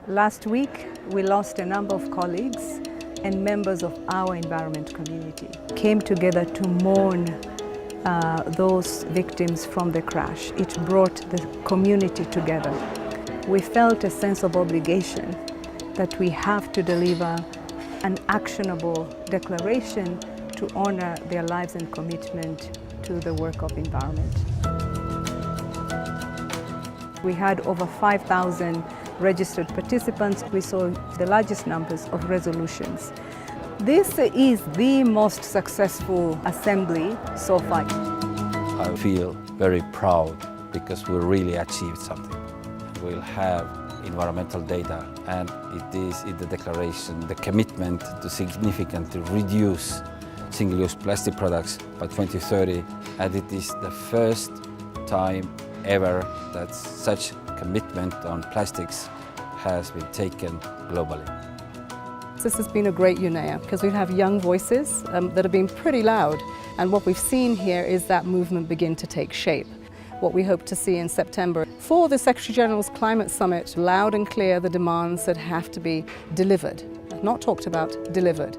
Last week, we lost a number of colleagues and members of our environment community came together to mourn those victims from the crash. It brought the community together. We felt a sense of obligation that we have to deliver an actionable declaration to honor their lives and commitment to the work of environment. We had over 5,000 registered participants. We saw the largest numbers of resolutions. This is the most successful assembly so far. I feel very proud because we really achieved something. We'll have environmental data, and it is in the declaration the commitment to significantly reduce single-use plastic products by 2030, and it is the first time ever that such commitment on plastics has been taken globally. This has been a great UNEA because we have young voices that have been pretty loud, and what we've seen here is that movement begin to take shape. What we hope to see in September for the Secretary General's Climate Summit, loud and clear the demands that have to be delivered, not talked about, delivered.